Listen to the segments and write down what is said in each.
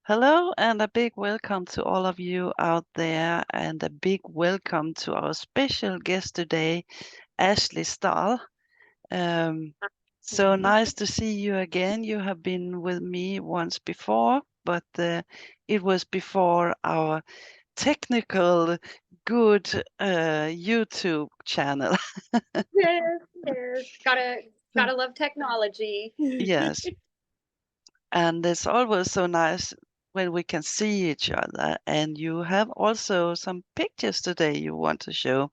Hello, and a big welcome to all of you out there, and a big welcome to our special guest today, Ashley Stahl. Um, so nice to see you again. You have been with me once before, but it was before our technical good YouTube channel. Yes, yes. Gotta love technology. Yes, and it's always so nice when we can see each other. And you have also some pictures today you want to show.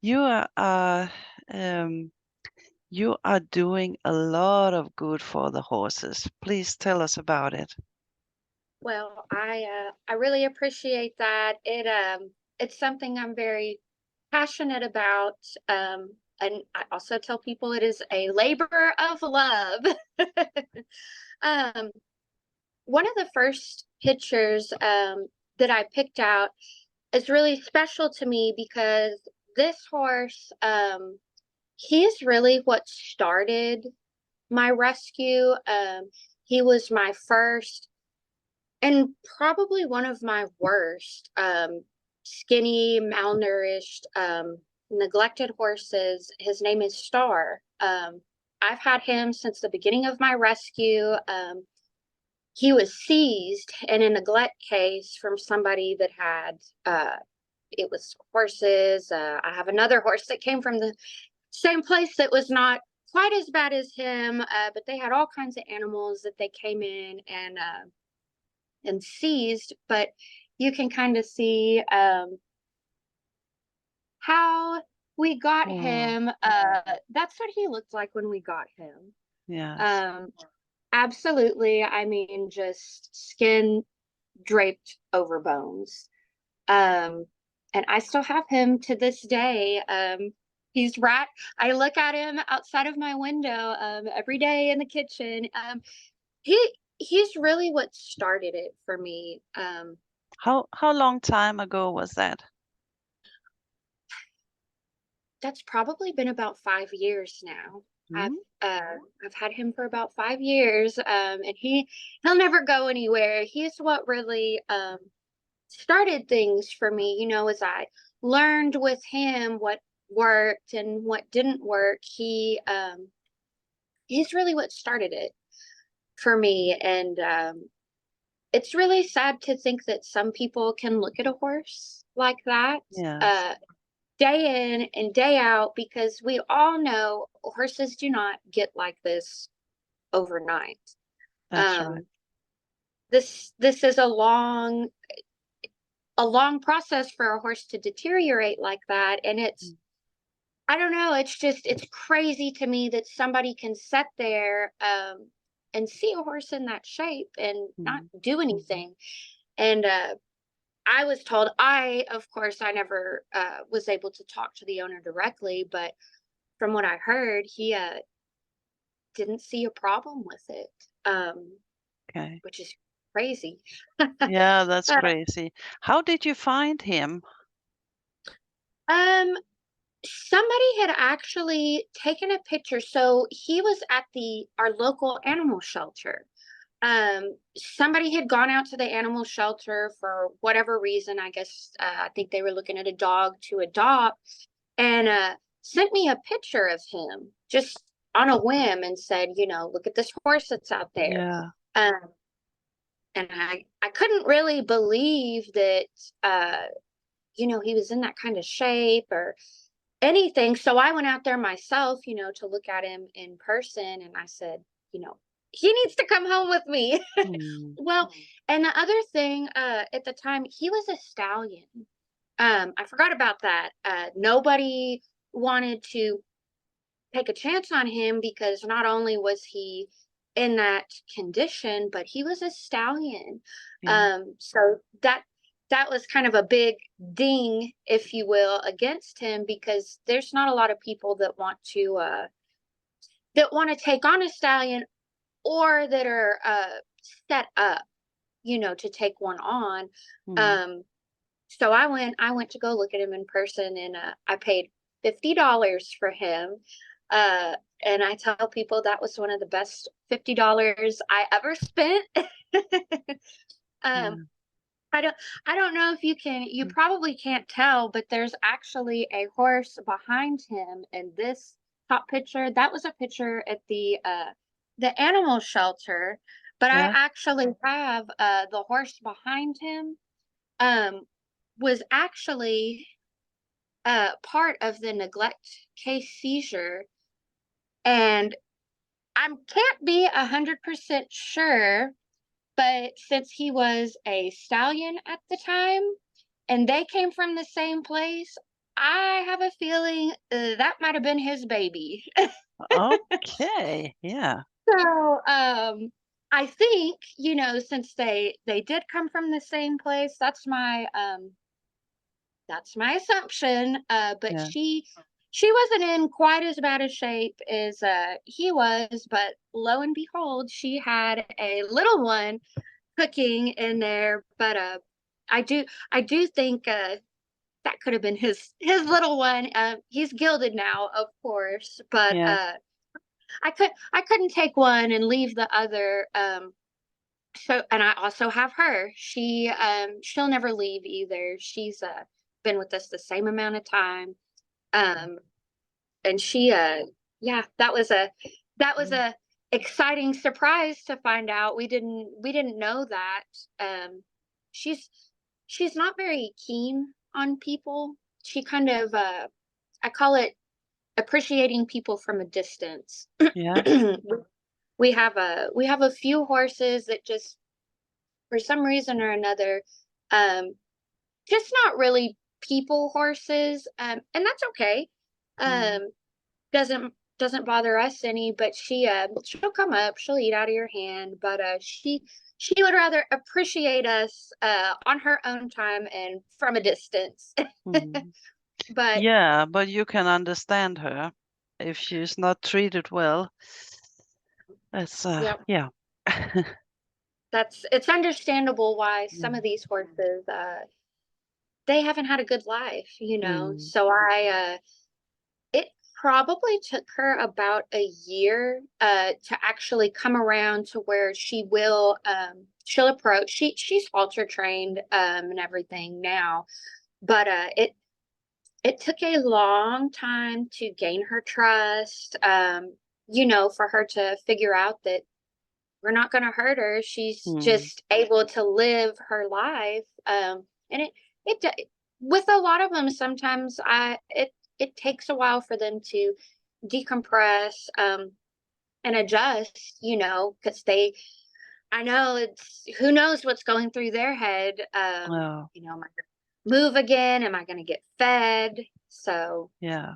You um, you are doing a lot of good for the horses. Please tell us about it. Well, I really appreciate that. It's something I'm very passionate about. And I also tell people it is a labor of love. um, One of the first pictures that I picked out is really special to me because this horse, he's really what started my rescue. He was my first and probably one of my worst, skinny, malnourished, neglected horses. His name is Star. I've had him since the beginning of my rescue. He was seized in a neglect case from somebody that had, it was horses. I have another horse that came from the same place that was not quite as bad as him, but they had all kinds of animals that they came in and seized. But you can kind of see how we got Oh, him. That's what he looked like when we got him. yes. Um, Absolutely. I mean, just skin draped over bones. Um, and I still have him to this day. He's right. I look at him outside of my window every day in the kitchen. He he's really what started it for me. How long time ago was that? That's probably been about 5 years now. I've Hmm? I've had him for about 5 years, and he'll never go anywhere. He's what really started things for me. As I learned with him what worked and what didn't work. He's really what started it for me, and it's really sad to think that some people can look at a horse like that. Yes, Uh, Day in and day out, because we all know horses do not get like this overnight. that's right. Um, this is a long process for a horse to deteriorate like that, and Mm. I don't know, it's crazy to me that somebody can sit there and see a horse in that shape and not Mm. do anything. And I was told, of course, I never was able to talk to the owner directly, but from what I heard, he didn't see a problem with it, Okay. which is crazy. Yeah, that's Uh, crazy. How did you find him? um, Somebody had actually taken a picture. So he was at the our local animal shelter. Somebody had gone out to the animal shelter for whatever reason. I guess I think they were looking at a dog to adopt, and sent me a picture of him just on a whim and said, look at this horse that's out there. Yeah. Um, and I couldn't really believe that uh, he was in that kind of shape or anything. So I went out there myself, to look at him in person, and I said, you know, he needs to come home with me. Mm. Well, and the other thing, at the time, he was a stallion. I forgot about that. Nobody wanted to take a chance on him because not only was he in that condition, but he was a stallion. Yeah. So that was kind of a big ding, if you will, against him, because there's not a lot of people that want to take on a stallion, or that are set up, to take one on. Mm. Um, so I went to go look at him in person, and I paid $50 for him. Uh, and I tell people that was one of the best $50 I ever spent. Um, Yeah. I don't I don't know if you Mm. probably can't tell, but there's actually a horse behind him in this top picture. That was a picture at the animal shelter, but I Yeah. actually have the horse behind him um was actually part of the neglect case seizure, and I can't be 100% sure, but since he was a stallion at the time and they came from the same place, I have a feeling that might have been his baby. Okay. Yeah. So, I think, since they did come from the same place, that's my assumption. But Yeah. she wasn't in quite as bad a shape as he was, but lo and behold, she had a little one cooking in there. But I do think that could have been his little one. He's gilded now, of course, but Yeah. I couldn't take one and leave the other. So, and I also have her. She'll never leave either. She's been with us the same amount of time. Um, and yeah, that was a exciting surprise to find out. We didn't know that. Um, she's she's not very keen on people. She kind of I call it appreciating people from a distance. Yeah. We have a few horses that just for some reason or another, um, just not really people horses, and that's okay. Mm. Um, doesn't bother us any, but she'll come up, she'll eat out of your hand, but she would rather appreciate us on her own time and from a distance. Mm. But Yeah, but you can understand her if she's not treated well. It's yeah, yeah. it's understandable why Yeah. some of these horses they haven't had a good life, Mm. so it probably took her about a year to actually come around to where she'll approach. She's halter trained and everything now, but it took a long time to gain her trust. For her to figure out that we're not going to hurt her. She's Mm. just able to live her life. And with a lot of them, sometimes it takes a while for them to decompress, and adjust, because I know who knows what's going through their head. Oh, Am I gonna move again? Am I going to get fed? So, yeah.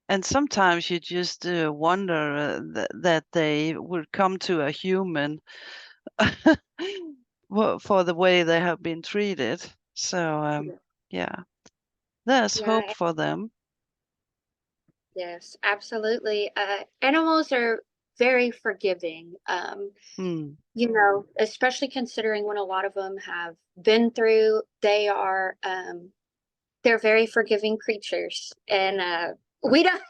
And sometimes you just wonder that they would come to a human for the way they have been treated. So, yeah, there's hope yeah, for them. yes, absolutely. Animals are very forgiving. Mm. Especially considering when a lot of them have been through, they're very forgiving creatures. And we don't,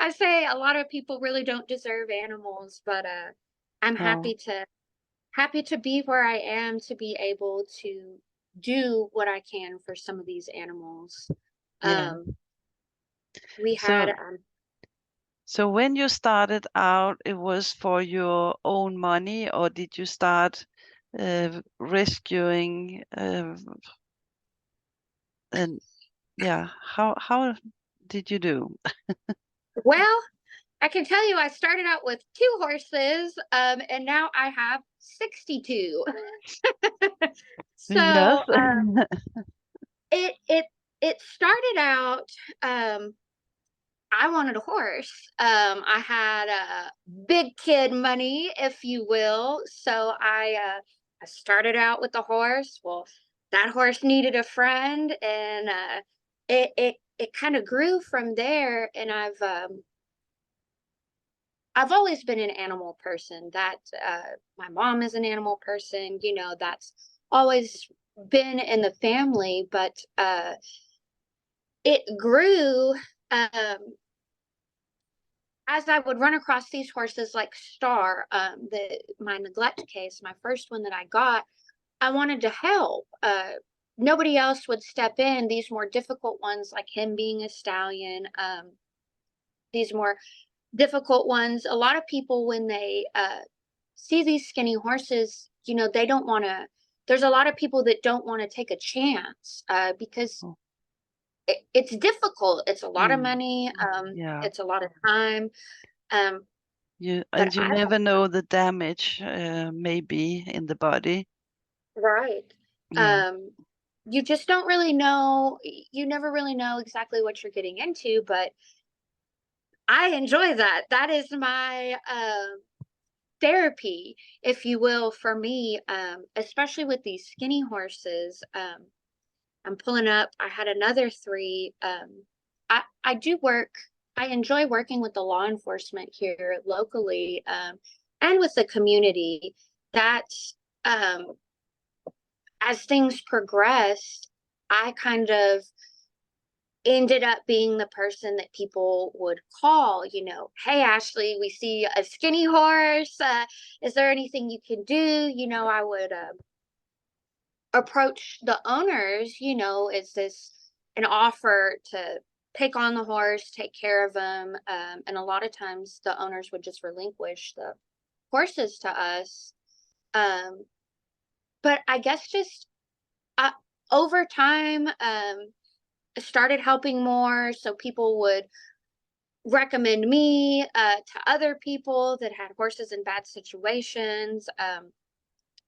I say a lot of people really don't deserve animals, but I'm Oh, happy to be where I am to be able to do what I can for some of these animals. yeah. Um, we had, So, so when you started out, it was for your own money, or did you start rescuing? And yeah, how did you do? well, I can tell you I started out with 2 horses, and now I have 62. Yes. So, it it started out, I wanted a horse. I had, big kid money, if you will, so I started out with the horse. Well, that horse needed a friend, and, it kinda grew from there, and I've always been an animal person. My mom is an animal person. That's always been in the family. But it grew as I would run across these horses like Star, my neglect case, my first one that I got. I wanted to help. Nobody else would step in. These more difficult ones, like him being a stallion, these more difficult ones. A lot of people, when they see these skinny horses, they don't want to. There's a lot of people that don't want to take a chance because Oh. It's difficult. It's a lot of Mm. money. Yeah. It's a lot of time. Um, You but you never know the damage may be in the body. right. Yeah. Um, you just don't really know. You never really know exactly what you're getting into, but I enjoy that. That is my therapy, if you will, for me, especially with these skinny horses. I'm pulling up. I had another three. I do work. I enjoy working with the law enforcement here locally, and with the community. That um, as things progressed, I kind of ended up being the person that people would call, hey, Ashley, we see a skinny horse. Is there anything you can do? I would approach the owners, is this an offer to pick on the horse, take care of them? And a lot of times the owners would just relinquish the horses to us. Um, but I guess just uh, over time, started helping more. So people would recommend me to other people that had horses in bad situations.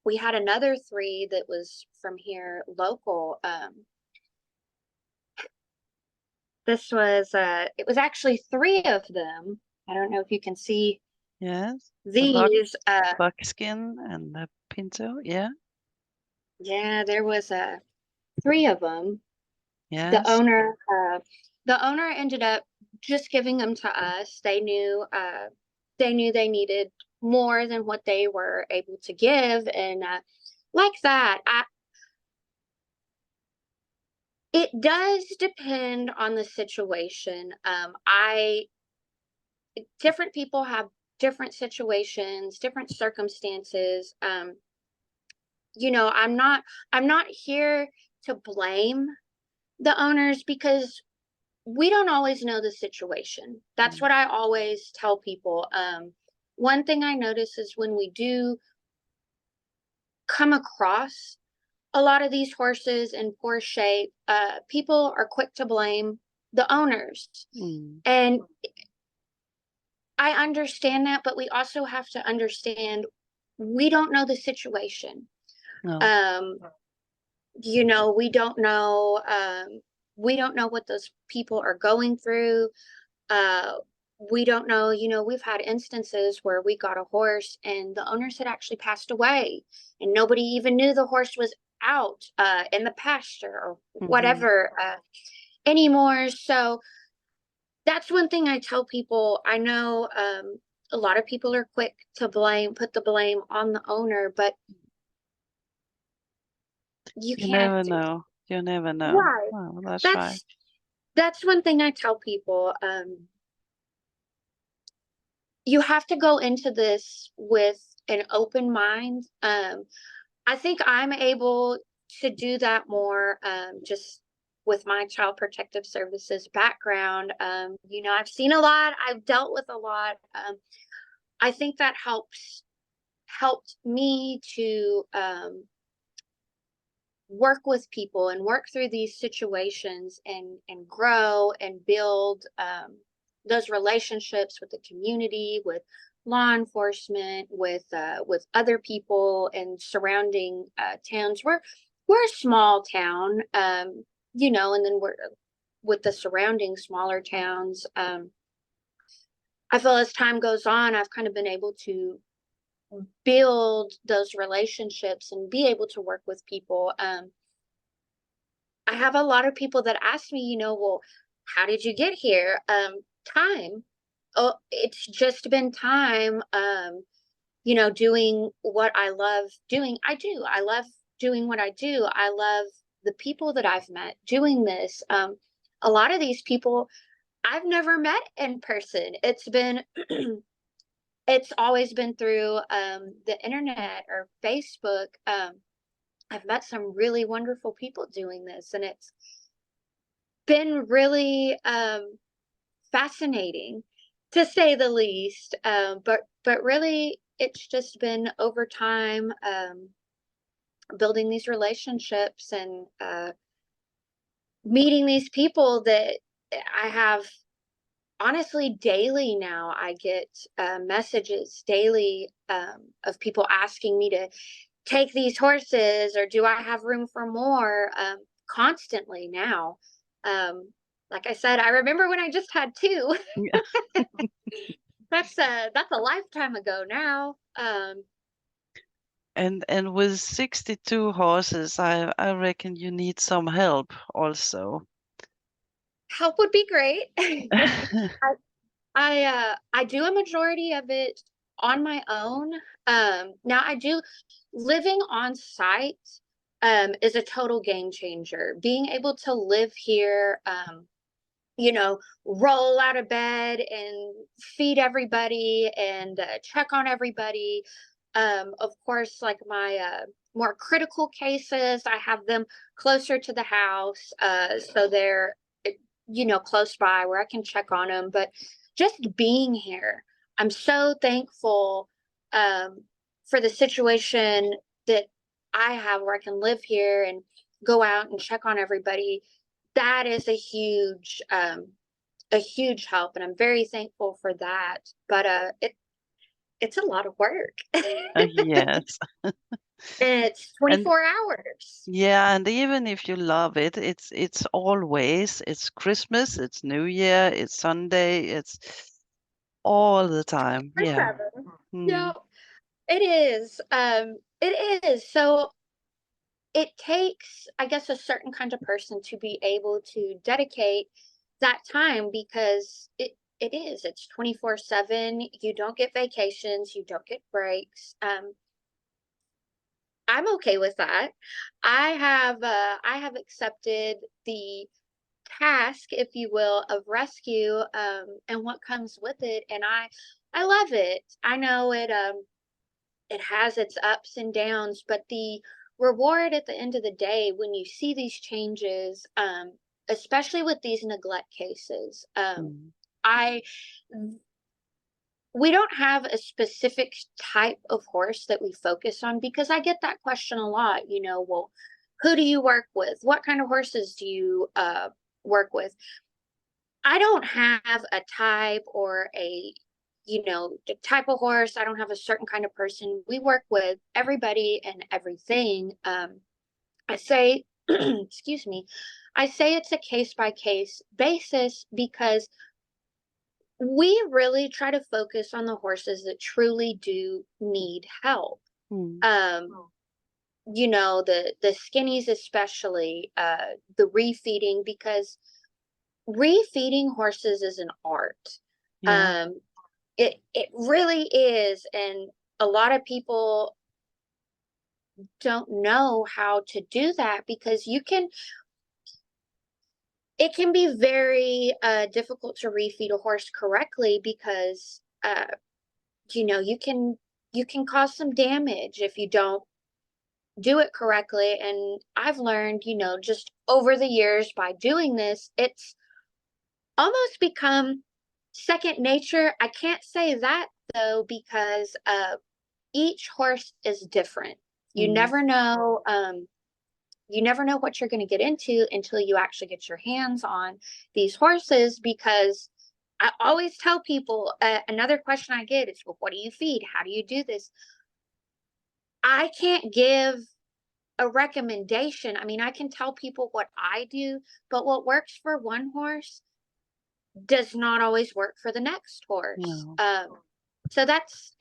We had another three that was from here local. This was it was actually three of them. I don't know if you can see Yes. The these. buckskin and the pinto. Yeah. Yeah, there was three of them. The Yes. owner the owner ended up just giving them to us. They knew they needed more than what they were able to give, and like that, it does depend on the situation. I Different people have different situations, different circumstances. I'm not here to blame the owners because we don't always know the situation. That's Mm. what I always tell people. One thing I notice is when we do come across a lot of these horses in poor shape, people are quick to blame the owners. Mm. And I understand that, but we also have to understand we don't know the situation. No. Um, we don't know. We don't know what those people are going through. Uh, we don't know. We've had instances where we got a horse and the owners had actually passed away, and nobody even knew the horse was out in the pasture or Hmm. whatever anymore. So that's one thing I tell people. I know a lot of people are quick to put the blame on the owner, but you You can't. never know. You never know. Right. Oh, that's right. That's one thing I tell people. You have to go into this with an open mind. I think I'm able to do that more just with my child protective services background. I've seen a lot, I've dealt with a lot. I think that helped me to work with people and work through these situations and grow and build those relationships with the community, with law enforcement, with other people and surrounding towns. We're a small town, and then we're with the surrounding smaller towns. I feel as time goes on, I've kind of been able to build those relationships and be able to work with people. I have a lot of people that ask me, well, how did you get here? Time. Oh, it's just been time. Doing what I love doing. I do. I love doing what I do. I love the people that I've met doing this. A lot of these people I've never met in person. It's always been through the internet or Facebook. I've met some really wonderful people doing this, and it's been really fascinating to say the least. But really, it's just been over time, building these relationships and meeting these people that I have. Honestly, daily now, I get messages daily of people asking me to take these horses, or do I have room for more, constantly now. Um, like I said, I remember when I just had two. Yeah. That's a lifetime ago now. And with 62 horses, I reckon you need some help also. Help would be great. I do a majority of it on my own. Now I do living on site is a total game changer. Being able to live here, roll out of bed and feed everybody and check on everybody. Of course, like my more critical cases, I have them closer to the house, so they're close by where I can check on them. But just being here, I'm so thankful um, for the situation that I have where I can live here and go out and check on everybody. That is a huge help, and I'm very thankful for that. But it's a lot of work. Yes. And it's And 24 hours. yeah, and even if you love it, it's always, it's Christmas, it's New Year, it's Sunday, it's all the time. Yeah. 24/7. Mm. Yeah, it is. It is. So it takes, I guess, a certain kind of person to be able to dedicate that time, because it's 24/7. You don't get vacations, you don't get breaks. I'm okay with that. I have accepted the task, if you will, of rescue, and what comes with it, and I love it. I know it has its ups and downs, but the reward at the end of the day when you see these changes, especially with these neglect cases, Mm. I we don't have a specific type of horse that we focus on, because I get that question a lot. Well, who do you work with? What kind of horses do you work with? I don't have a type or the type of horse. I don't have a certain kind of person. We work with everybody and everything. I say, excuse me, I say it's a case by case basis, because we really try to focus on the horses that truly do need help. Mm. Um, the skinnies, especially, the refeeding, because refeeding horses is an art. Yeah. Um, it really is, and a lot of people don't know how to do that, because it can be very difficult to refeed a horse correctly, because you can cause some damage if you don't do it correctly. And I've learned, just over the years by doing this, it's almost become second nature. I can't say that though, because each horse is different. You Mm. never know. You never know what you're going to get into until you actually get your hands on these horses. Because I always tell people, another question I get is, well, what do you feed? How do you do this? I can't give a recommendation. I mean, I can tell people what I do, but what works for one horse does not always work for the next horse. No. So that's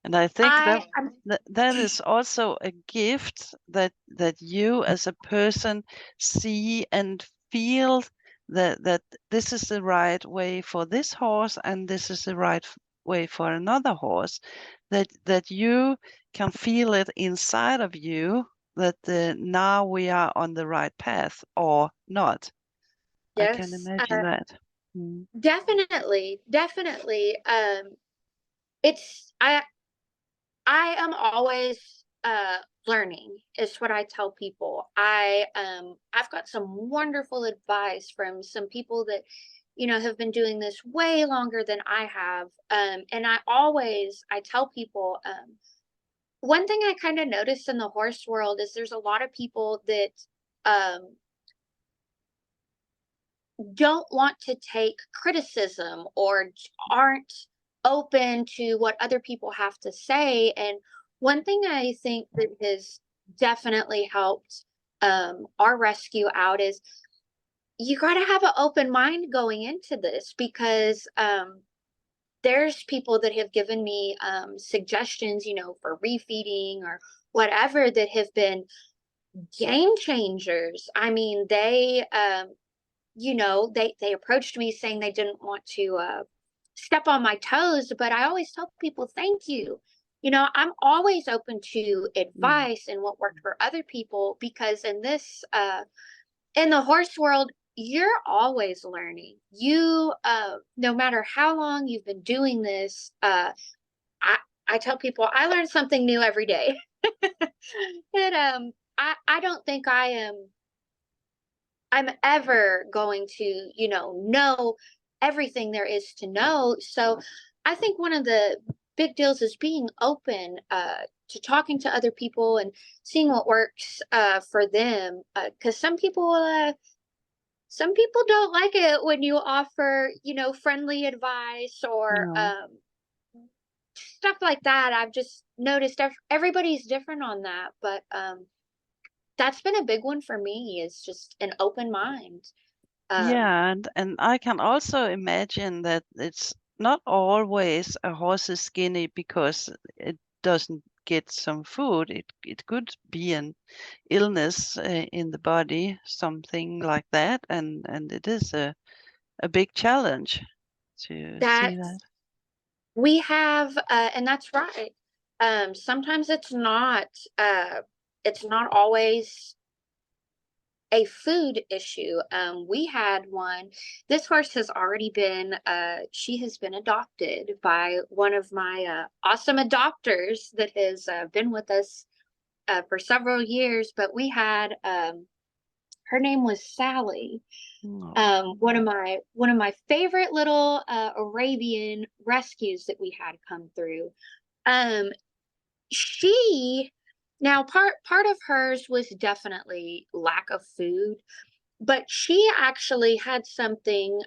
And I think that I'm that is also a gift that you as a person see and feel that this is the right way for this horse and this is the right way for another horse. That you can feel it inside of you that now we are on the right path or not. I can yes, imagine that. Mm. definitely, definitely. It's I am always learning is what I tell people. I've got some wonderful advice from some people that have been doing this way longer than I have. And I tell people, one thing I kind of noticed in the horse world is there's a lot of people that um don't want to take criticism or aren't open to what other people have to say. And one thing I think that has definitely helped our rescue out is you got to have an open mind going into this, because there's people that have given me suggestions, for refeeding or whatever, that have been game changers. I mean, they approached me saying they didn't want to step on my toes, but I always tell people thank you. I'm always open to Mm. advice and what worked for other people, because in the horse world, you're always learning. No matter how long you've been doing this, I I tell people I learn something new every day. And I don't think I'm ever going to, know everything there is to know. So I think one of the big deals is being open to talking to other people and seeing what works for them. Because some people don't like it when you offer, friendly advice or No. stuff like that. I've just noticed everybody's different on that, but that's been a big one for me, is just an open mind. Um, Yeah, and I can also imagine that it's not always a horse is skinny because it doesn't get some food. It could be an illness in the body, something like that, and it is a big challenge to see that that. we have, and that's right. Sometimes it's not always a food issue. We had one. This horse has already been. She has been adopted by one of my awesome adopters that has been with us for several years. But we had. Her name was Sally. Oh. One of my favorite little Arabian rescues that we had come through. Um, she Now part of hers was definitely lack of food, but she actually had something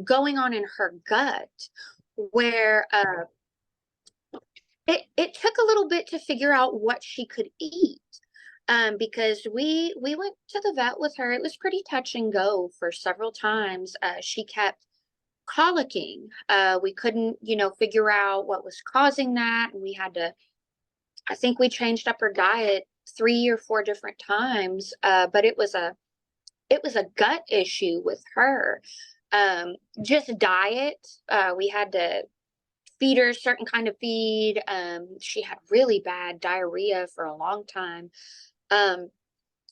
going on in her gut where it took a little bit to figure out what she could eat. Because we went to the vet with her. It was pretty touch and go for several times. She kept colicking. We couldn't, figure out what was causing that, and we had to. I think we changed up her diet 3 or 4 different times, but it was a gut issue with her. Just diet. We had to feed her a certain kind of feed. She had really bad diarrhea for a long time. Um,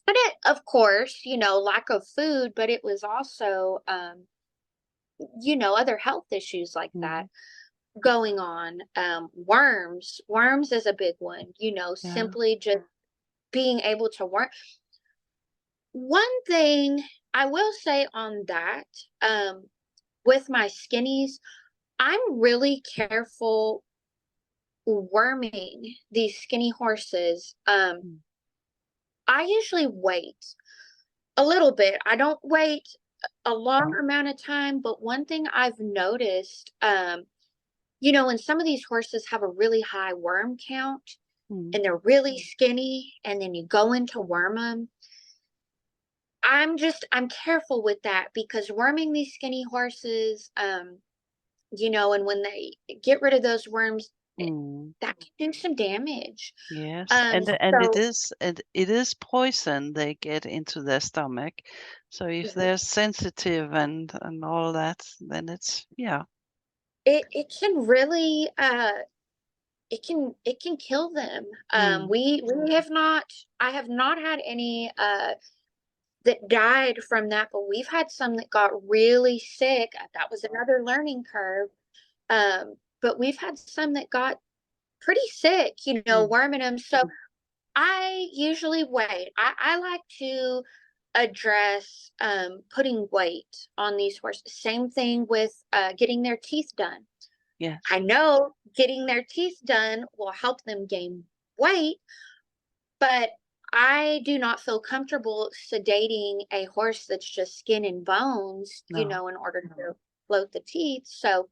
but of course, lack of food, but it was also, other health issues like that Mhm. going on. Worms is a big one, Yeah. simply just being able to work. One thing I will say on that, with my skinnies, I'm really careful worming these skinny horses. Mm. I usually wait a little bit. I don't wait a long amount of time, but one thing I've noticed, when some of these horses have a really high worm count Mm. and they're really skinny, and then you go in to worm them, I'm careful with that, because worming these skinny horses, and when they get rid of those worms, Mm. that can do some damage. Yes, Um, and so it is poison they get into their stomach. So if Mhm. they're sensitive and all that, then it's yeah. it can really it can kill them. Mm. We have not I have not had any that died from that, but we've had some that got really sick. That was another learning curve. But we've had some that got pretty sick, Mm. worming them. So I usually wait. I like to address putting weight on these horses. Same thing with getting their teeth done. Yes. I know getting their teeth done will help them gain weight, but I do not feel comfortable sedating a horse that's just skin and bones, No. in order to float the teeth. So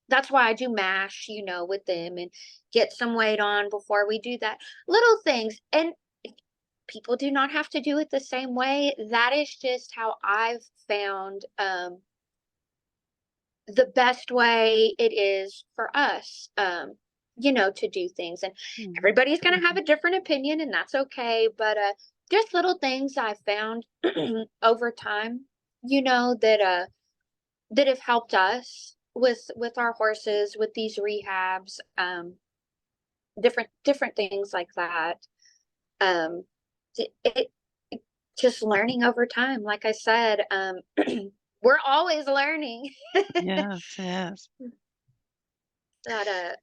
that's why I do mash, with them and get some weight on before we do that. Little things. And people do not have to do it the same way. That is just how I've found the best way it is for us, to do things. And Mm. everybody's going to have a different opinion, and that's okay. But just little things I found over time, that have helped us with our horses, with these rehabs, different things like that. Um, it just learning over time. Like I said, we're always learning. Yes, yes. That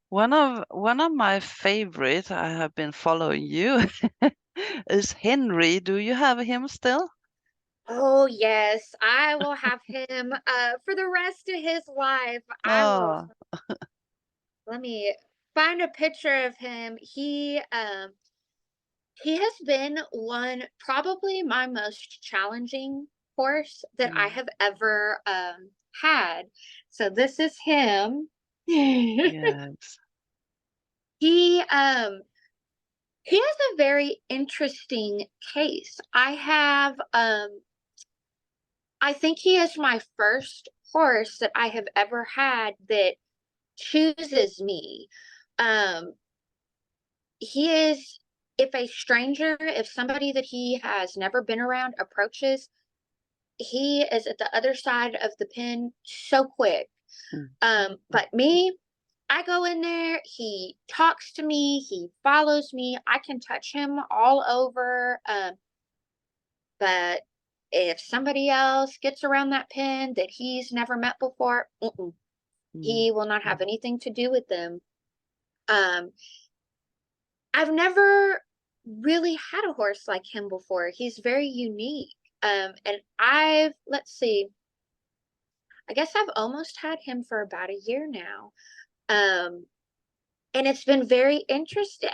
One of my favorites, I have been following you, is Henry. Do you have him still? Oh yes, I will have him for the rest of his life. I will. Oh, Let me find a picture of him. He has been one, probably my most challenging horse that I mm, have ever had. So this is him. he yes. um he has a very interesting case. I think he is my first horse that I have ever had that chooses me. Um, he is, if somebody that he has never been around approaches, he is at the other side of the pen so quick. Mm, But me, I go in there, he talks to me, he follows me, I can touch him all over. But if somebody else gets around that pen that he's never met before, mm, he will not have anything to do with them. Um, I've never really had a horse like him before. He's very unique. And let's see, I guess I've almost had him for about a year now. Um, and it's been very interesting.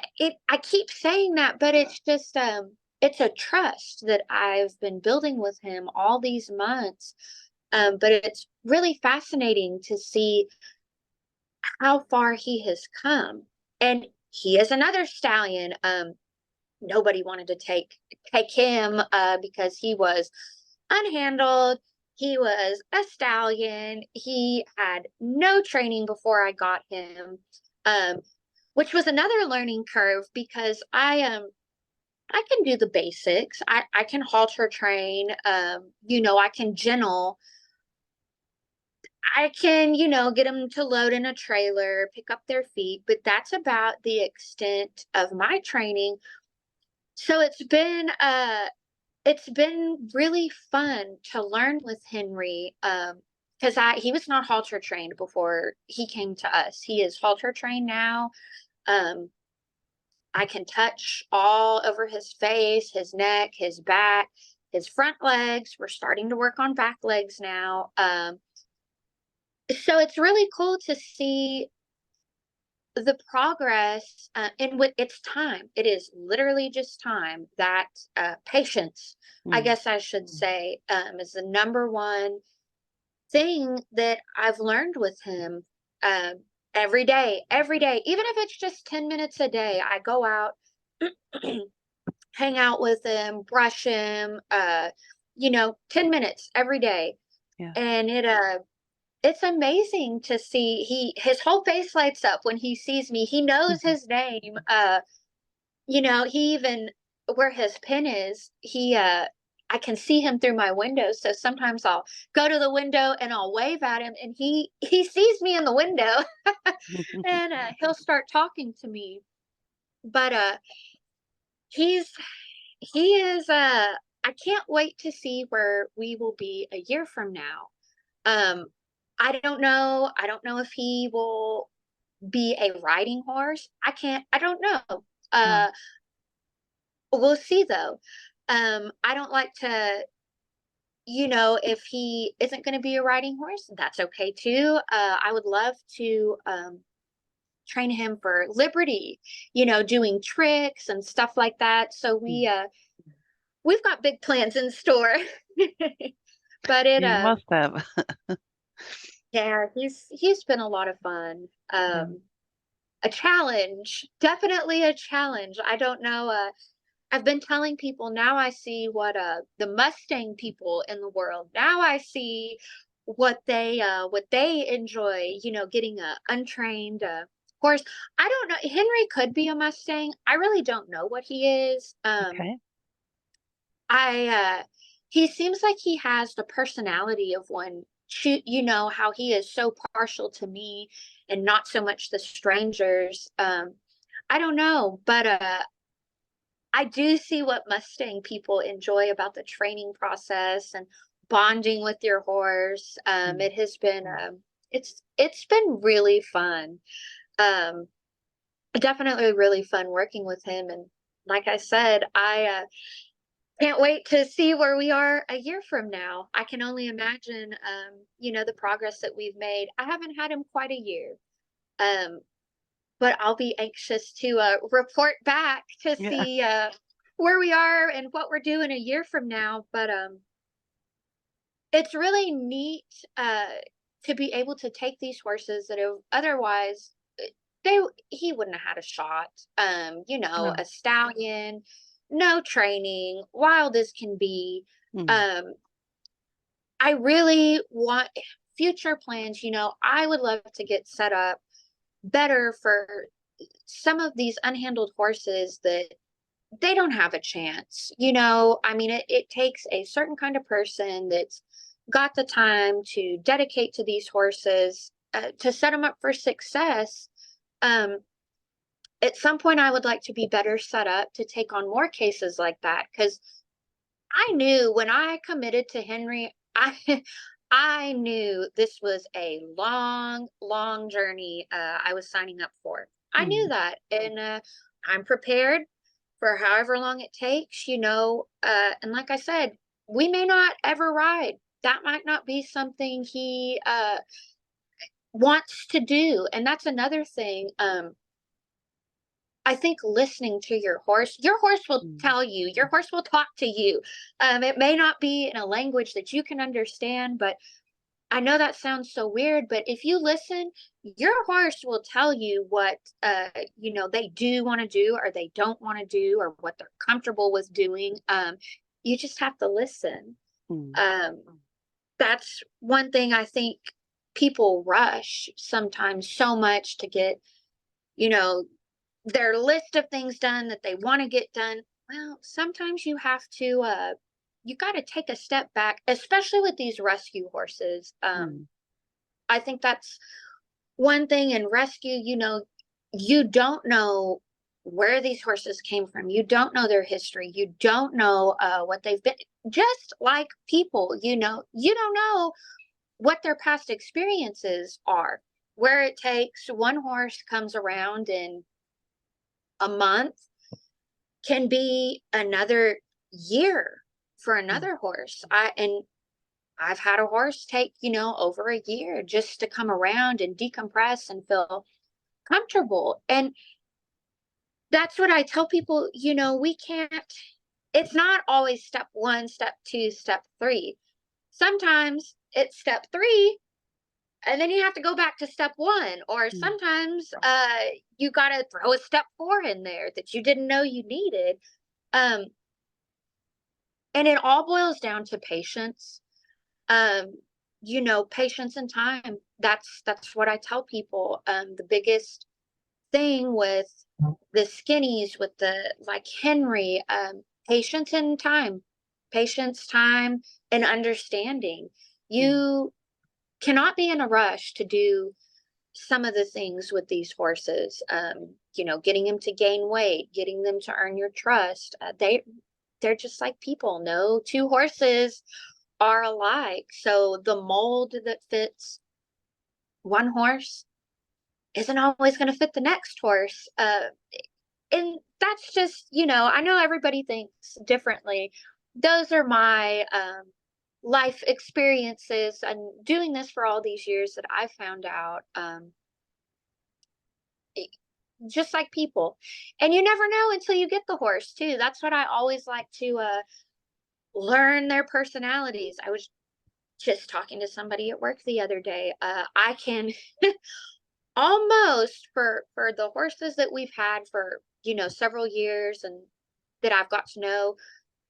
I keep saying that, but it's a trust that I've been building with him all these months. But it's really fascinating to see how far he has come. And he is another stallion. Nobody wanted to take him because he was unhandled. He was a stallion. He had no training before I got him, um, which was another learning curve because I can do the basics. I can halter train. I can gentle. I can, get them to load in a trailer, pick up their feet, but that's about the extent of my training. So it's been really fun to learn with Henry, because he was not halter trained before he came to us. He is halter trained now. Um, I can touch all over his face, his neck, his back, his front legs. We're starting to work on back legs now. So it's really cool to see the progress, and with it's time. It is literally just time. That patience, I mm, guess I should say, is the number one thing that I've learned with him. Um, every day, even if it's just 10 minutes a day, I go out, hang out with him, brush him. 10 minutes every day, yeah. and it's amazing to see his whole face lights up when he sees me. He knows Mhm. his name. He even where his pen is, I can see him through my window. So sometimes I'll go to the window and I'll wave at him and he sees me in the window and he'll start talking to me. But he's he is I can't wait to see where we will be a year from now. Um I don't know if he will. be a riding horse. I don't know. No. We'll see though. I don't like to, if he isn't going to be a riding horse, that's okay too. I would love to train him for liberty, doing tricks and stuff like that. So Mm. we've got big plans in store. But it You must have. yeah, he's been a lot of fun. Yeah. A challenge, definitely a challenge. I don't know. I've been telling people now I see what the Mustang people in the world. Now I see what they enjoy, getting a untrained horse. I don't know. Henry could be a Mustang. I really don't know what he is. Okay. I He seems like he has the personality of one. How he is so partial to me and not so much the strangers. I don't know, but I do see what Mustang people enjoy about the training process and bonding with your horse. Mm. It has been it's been really fun. Um, Definitely really fun working with him. And like I said, I can't wait to see where we are a year from now. I can only imagine, the progress that we've made. I haven't had him quite a year. Um, but I'll be anxious to report back to Yeah. see where we are and what we're doing a year from now. But it's really neat to be able to take these horses that have otherwise they he wouldn't have had a shot. No. A stallion, no training, wild as can be. Mm. Um, I really want future plans. I would love to get set up better for some of these unhandled horses that they don't have a chance. I mean, it takes a certain kind of person that's got the time to dedicate to these horses to set them up for success. Um, at some point, I would like to be better set up to take on more cases like that because I knew when I committed to Henry, I knew this was a long, long journey I was signing up for. I knew Mm. that, and I'm prepared for however long it takes. And like I said, we may not ever ride. That might not be something he wants to do, and that's another thing. I think listening to your horse will Mm. tell you, your horse will talk to you. It may not be in a language that you can understand, but I know that sounds so weird, but if you listen, your horse will tell you what they do want to do or they don't want to do or what they're comfortable with doing. You just have to listen. Mm. Um, that's one thing I think people rush sometimes so much to get, you know, their list of things done that they want to get done. Well, sometimes you got to take a step back, especially with these rescue horses. Mm. I think that's one thing in rescue, you don't know where these horses came from. You don't know their history. You don't know what they've been. Just like people, you don't know what their past experiences are. Where it takes one horse comes around in a month can be another year for Mm. another horse. I've had a horse take, over a year just to come around and decompress and feel comfortable. And that's what I tell people, we can't, it's not always step one, step two, step three. Sometimes it's step three, and then you have to go back to step one. Or Mm. sometimes you got to throw a step four in there that you didn't know you needed. Um, and it all boils down to patience. Um, patience and time. That's what I tell people. The biggest thing with the skinnies, with the like Henry, patience and time, patience, time, and understanding. Mm. You cannot be in a rush to do some of the things with these horses. Getting them to gain weight, getting them to earn your trust. They're just like people. No two horses are alike. So the mold that fits one horse isn't always going to fit the next horse. And that's just, I know everybody thinks differently. Those are my life experiences and doing this for all these years that I found out. Just like people, and you never know until you get the horse too. That's what I always like to learn their personalities. I was just talking to somebody at work the other day. I can almost, for the horses that we've had for several years and that I've got to know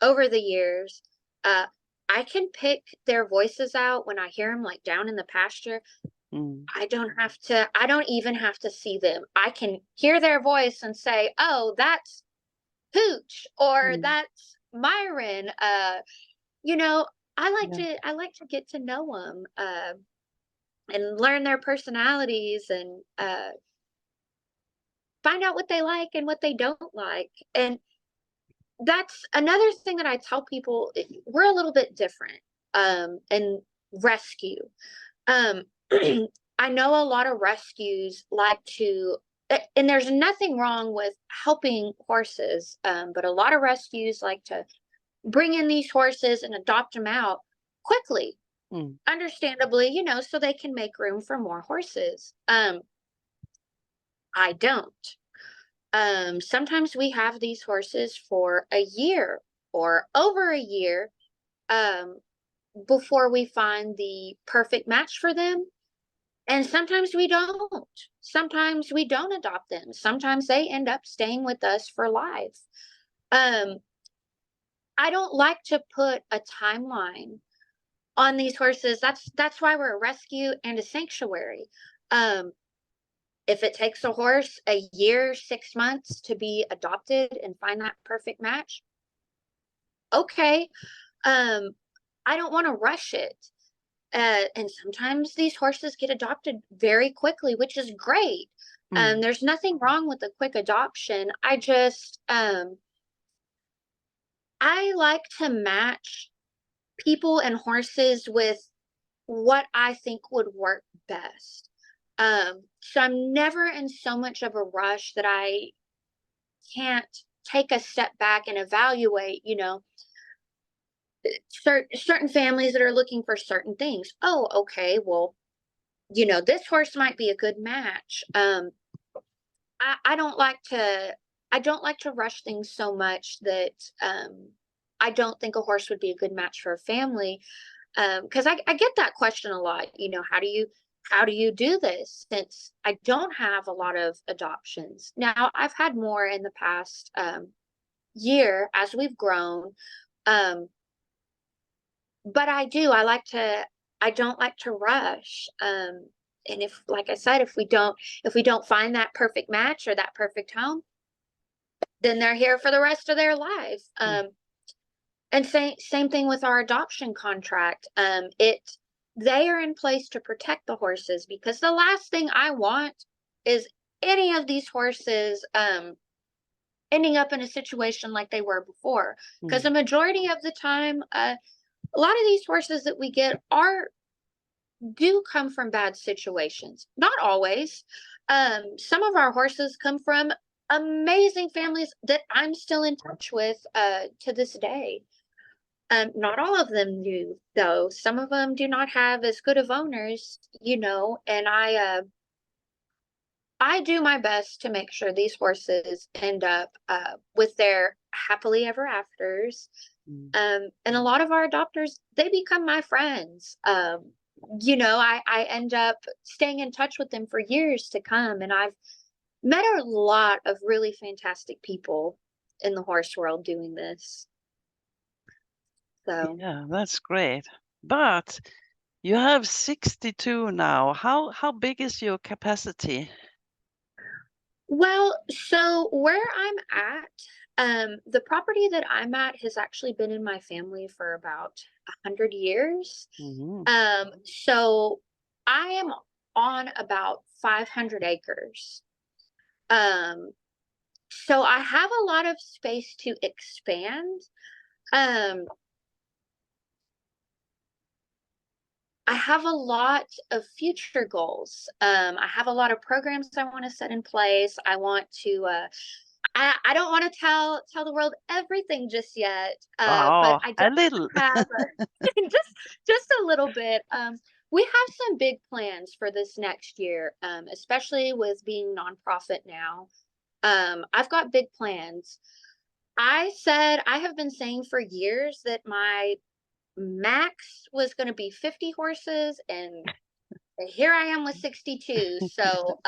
over the years, uh I can pick their voices out when I hear them, like down in the pasture. Mm. I don't even have to see them. I can hear their voice and say, oh, that's Pooch, or Mm. that's Myron. You know, Yeah. I like to get to know them, and learn their personalities, and find out what they like and what they don't like. And that's another thing that I tell people. We're a little bit different, in rescue. Um, I know a lot of rescues like to, and there's nothing wrong with helping horses, but a lot of rescues like to bring in these horses and adopt them out quickly, Mm. understandably, so they can make room for more horses. I don't. Sometimes we have these horses for a year or over a year, um, before we find the perfect match for them. And sometimes we don't. Sometimes we don't adopt them. Sometimes they end up staying with us for life. Um, I don't like to put a timeline on these horses. That's why we're a rescue and a sanctuary. Um, if it takes a horse a year, 6 months to be adopted and find that perfect match, okay. Um, I don't want to rush it. And sometimes these horses get adopted very quickly, which is great. Mm. There's nothing wrong with a quick adoption. I just, I like to match people and horses with what I think would work best. So I'm never in so much of a rush that I can't take a step back and evaluate, certain families that are looking for certain things. Oh, okay, well, this horse might be a good match. I don't like to rush things so much that I don't think a horse would be a good match for a family. Because I get that question a lot. How do you do this? Since I don't have a lot of adoptions now, I've had more in the past year as we've grown. Um, but I don't like to rush. And if, like I said, if we don't find that perfect match or that perfect home, then they're here for the rest of their life. Mm. And same thing with our adoption contract. They are in place to protect the horses, because the last thing I want is any of these horses ending up in a situation like they were before. Because Mm. the majority of the time, a lot of these horses that we get are do come from bad situations. Not always. Some of our horses come from amazing families that I'm still in touch with to this day. Not all of them do, though. Some of them do not have as good of owners, and I do my best to make sure these horses end up with their happily ever afters. Mm. And a lot of our adopters, they become my friends. I end up staying in touch with them for years to come. And I've met a lot of really fantastic people in the horse world doing this. So, Yeah, that's great. But you have 62 now. How big is your capacity? well, so where I'm at, the property that I'm at has actually been in my family for about 100 years. Mhm. So I am on about 500 acres. Um, so I have a lot of space to expand. Um, I have a lot of future goals. I have a lot of programs I want to set in place. I want to I don't want to tell the world everything just yet. But Oh, I a definitely little. have just a little bit. We have some big plans for this next year, especially with being nonprofit now. I've got big plans. I have been saying for years that my max was going to be 50 horses, and here I am with 62. So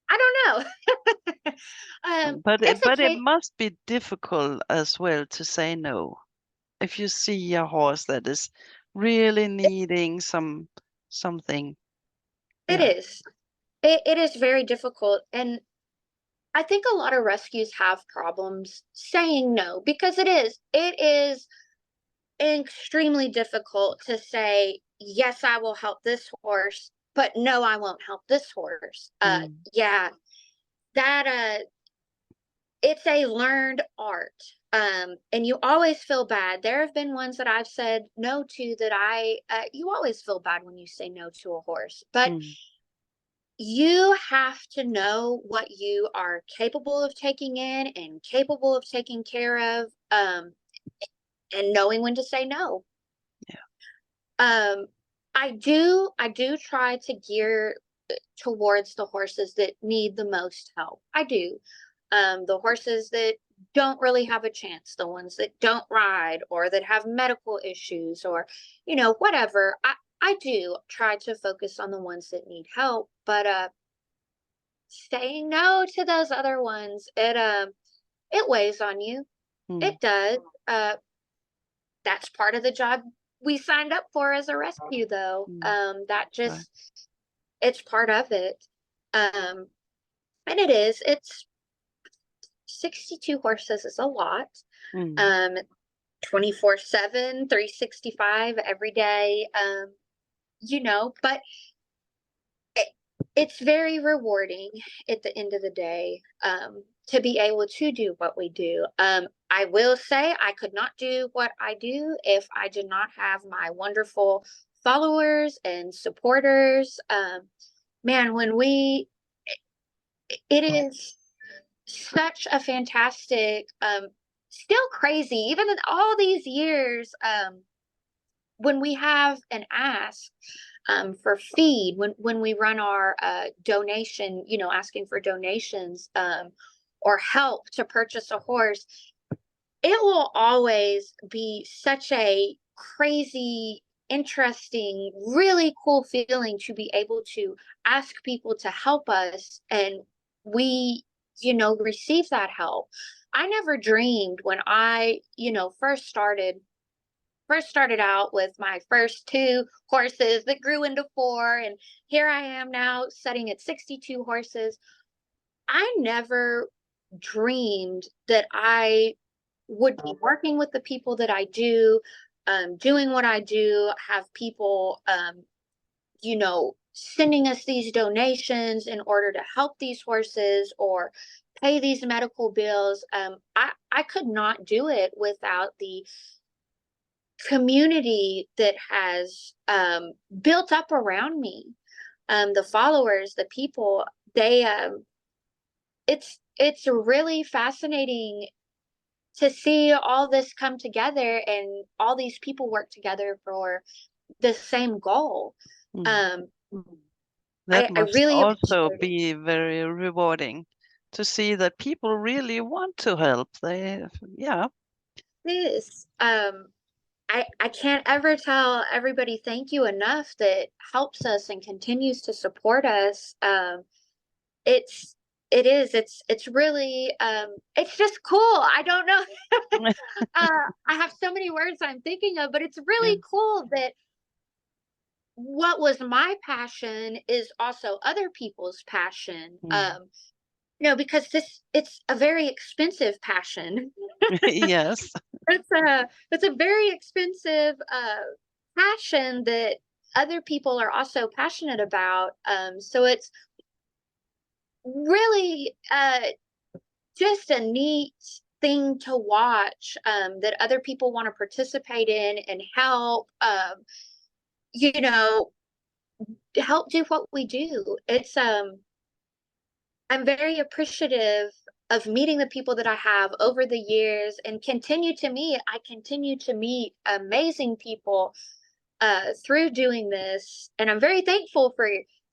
I don't know. It's But it okay. must be difficult as well to say no. If you see a horse that is really needing something. It Yeah. is. It is very difficult. And I think a lot of rescues have problems saying no because it is extremely difficult to say, yes, I will help this horse, but no, I won't help this horse. Mm, Yeah, that it's a learned art. And you always feel bad. There have been ones that I've said no to that you always feel bad when you say no to a horse, but mm, you have to know what you are capable of taking in and capable of taking care of, and knowing when to say no. yeah. Um, I do try to gear towards the horses that need the most help. I do. The horses that don't really have a chance, the ones that don't ride or that have medical issues or, whatever. I do try to focus on the ones that need help, but saying no to those other ones, it weighs on you. Mm, It does. That's part of the job we signed up for as a rescue, though. mm, That right. just it's part of it. Um, and it's 62 horses is a lot. Mm, Um, 24/7, 365 every day. But it, it's very rewarding at the end of the day, to be able to do what we do. I will say I could not do what I do if I did not have my wonderful followers and supporters. Man, it is such a fantastic, still crazy, even in all these years, when we have an ask, for feed, when we run our donation, asking for donations, or help to purchase a horse, it will always be such a crazy, interesting, really cool feeling to be able to ask people to help us, and we, receive that help. I never dreamed when I, first started out with my first two horses that grew into four, and here I am now setting at 62 horses. I never dreamed that I would be working with the people that I do, doing what I do, have people, sending us these donations in order to help these horses or pay these medical bills. I could not do it without the community that has, built up around me. The followers, the people, they it's really fascinating to see all this come together and all these people work together for the same goal. mm. Um, That I must really also appreciate be very rewarding to see that people really want to help. Yeah. this. I can't ever tell everybody thank you enough that helps us and continues to support us. It's it's really, it's just cool. I don't know. I have so many words I'm thinking of, but it's Yeah. really cool that what was my passion is also other people's passion. Mm. Because it's a very expensive passion. Yes. It's a very expensive passion that other people are also passionate about. So it's really just a neat thing to watch, that other people want to participate in and help, you know, help do what we do. I'm very appreciative of meeting the people that I have over the years and continue to meet. I continue to meet amazing people through doing this, and I'm very thankful for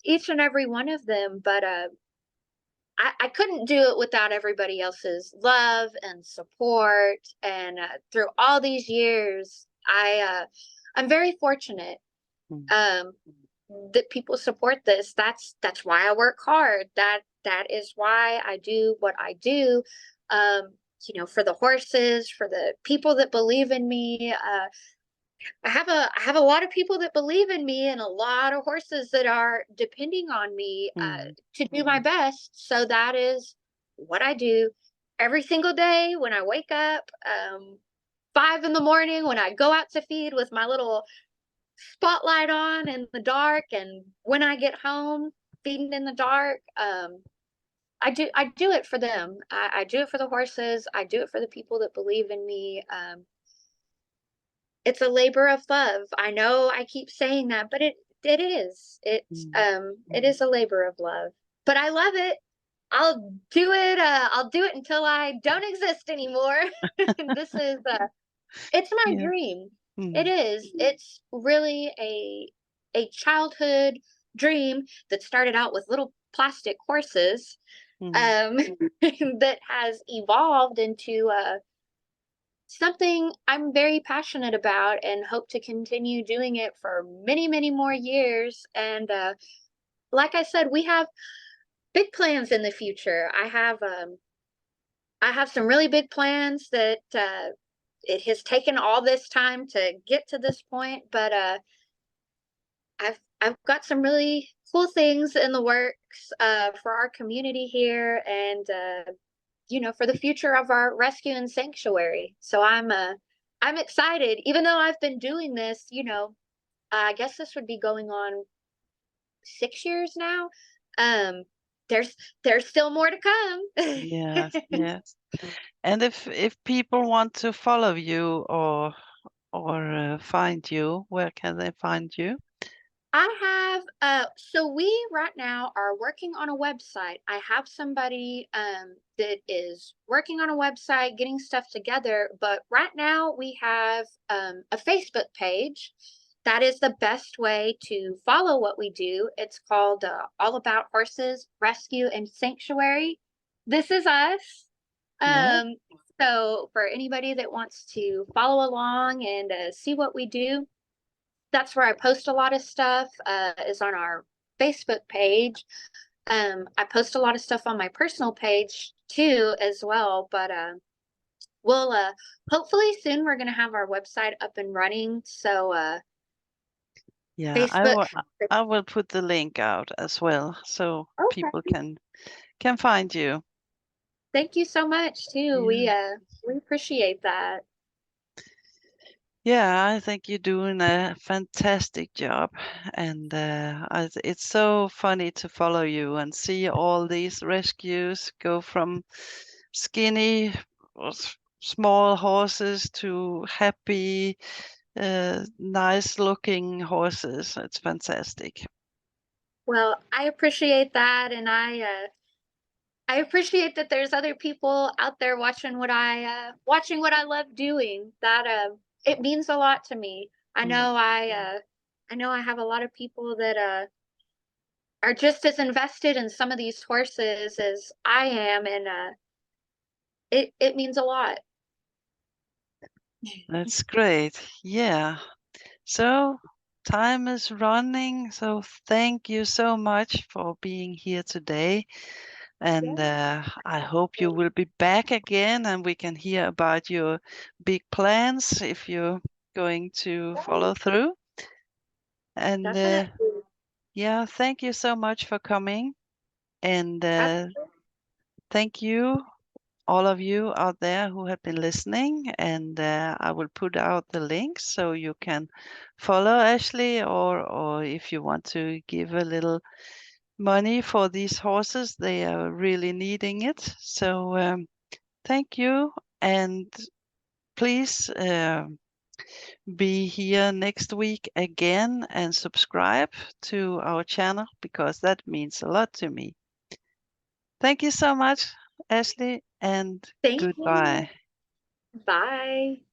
each and every one of them. But I couldn't do it without everybody else's love and support. And through all these years, I'm very fortunate Mm. um, that people support this. That's why I work hard. That is why I do what I do. Um, for the horses, for the people that believe in me. I have a lot of people that believe in me, and a lot of horses that are depending on me Mm. to do my best. So that is what I do every single day when I wake up. 5 in the morning when I go out to feed with my little spotlight on in the dark, and when I get home feeding in the dark. I do it for them. I do it for the horses. I do it for the people that believe in me. It's a labor of love. I know I keep saying that, but it is. Mm. It is a labor of love. But I love it. I'll do it until I don't exist anymore. This is it's my Yeah. dream. It Mm. is. It's really a childhood dream that started out with little plastic horses, Mm. um that has evolved into something I'm very passionate about and hope to continue doing it for many, many more years. And like I said, we have big plans in the future. I have some really big plans that it has taken all this time to get to this point, but I've got some really cool things in the works for our community here, and for the future of our rescue and sanctuary. So I'm excited, even though I've been doing this, I guess this would be going on 6 years now. Um, there's there's still more to come. Yes, yes. And if people want to follow you or find you, where can they find you? I have so we right now are working on a website. I have somebody that is working on a website, getting stuff together, but right now we have a Facebook page. That is the best way to follow what we do. It's called All About Horses Rescue and Sanctuary. This is us. Yeah. Um so for anybody that wants to follow along and see what we do, that's where I post a lot of stuff, is on our Facebook page. I post a lot of stuff on my personal page too as well, but we'll hopefully soon we're gonna have our website up and running. So Yeah, Facebook. I will put the link out as well so people Okay. can find you. Thank you so much too. Yeah. We appreciate that. Yeah, I think you're doing a fantastic job, and it's so funny to follow you and see all these rescues go from skinny, small horses to happy, nice-looking horses. It's fantastic. Well, I appreciate that, and I appreciate that there's other people out there watching what I love doing. That it means a lot to me. Mm. I know I have a lot of people that are just as invested in some of these horses as I am, and it means a lot. That's great. Yeah. So time is running. So thank you so much for being here today. And Yeah. I hope you will be back again and we can hear about your big plans if you're going to follow through. And Definitely. yeah, thank you so much for coming. And Absolutely. thank you, all of you out there who have been listening. And I will put out the links so you can follow Ashley, or if you want to give a little money for these horses, they are really needing it. So thank you And please be here next week again and subscribe to our channel, because that means a lot to me. Thank you so much, Ashley, and Thank you. goodbye. Bye.